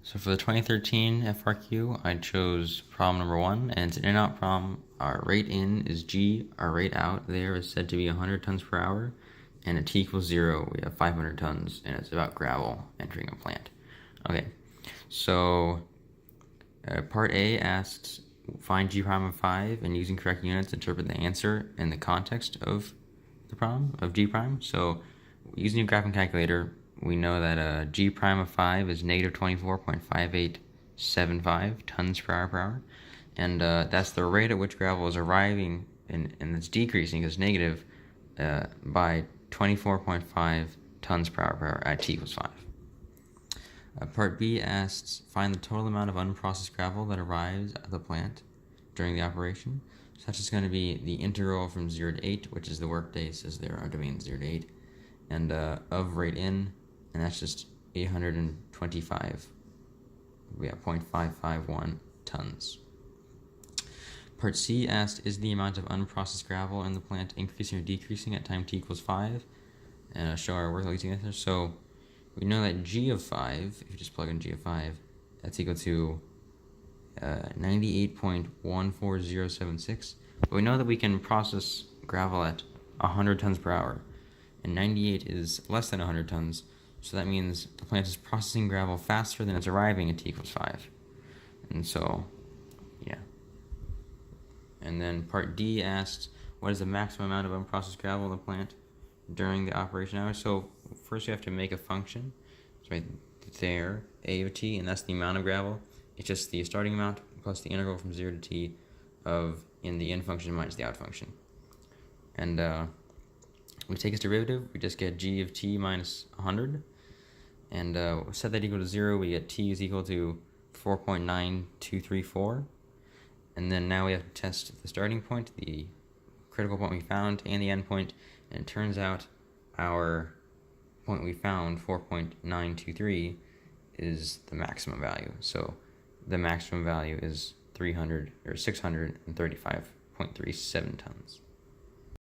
So for the 2013 FRQ, I chose problem number 1, and it's an in-out problem. Our rate in is G, our rate out there is said to be 100 tons per hour, and at T equals 0, we have 500 tons, and it's about gravel entering a plant. Okay, so part A asks, find G prime of 5, and using correct units, interpret the answer in the context of the problem, of G prime. So using a graphing calculator, we know that G prime of 5 is negative 24.5875 tons per hour. And that's the rate at which gravel is arriving, and it's decreasing, it's negative, by 24.5 tons per hour at T equals 5. Part B asks, find the total amount of unprocessed gravel that arrives at the plant during the operation. So that's just going to be the integral from 0 to 8, which is the work day, says there, our domain 0 to 8, and of rate in, and that's just 825, we have 0.551 tons. Part C asked, is the amount of unprocessed gravel in the plant increasing or decreasing at time T equals 5? And show our work using answer. So we know that G of 5, if you just plug in G of 5, that's equal to 98.14076. But we know that we can process gravel at 100 tons per hour, and 98 is less than 100 tons, so that means the plant is processing gravel faster than it's arriving at T equals 5. And so, yeah. And then part D asks, what is the maximum amount of unprocessed gravel in the plant during the operation hours? So first you have to make a function. It's right there, A of T, and that's the amount of gravel. It's just the starting amount plus the integral from 0 to T of in the in function minus the out function. And we take its derivative, we just get G of T minus 100. And set that equal to 0, we get T is equal to 4.9234. And then now we have to test the starting point, the critical point we found, and the end point. And it turns out our point we found, 4.923, is the maximum value. So the maximum value is 635.37 tons.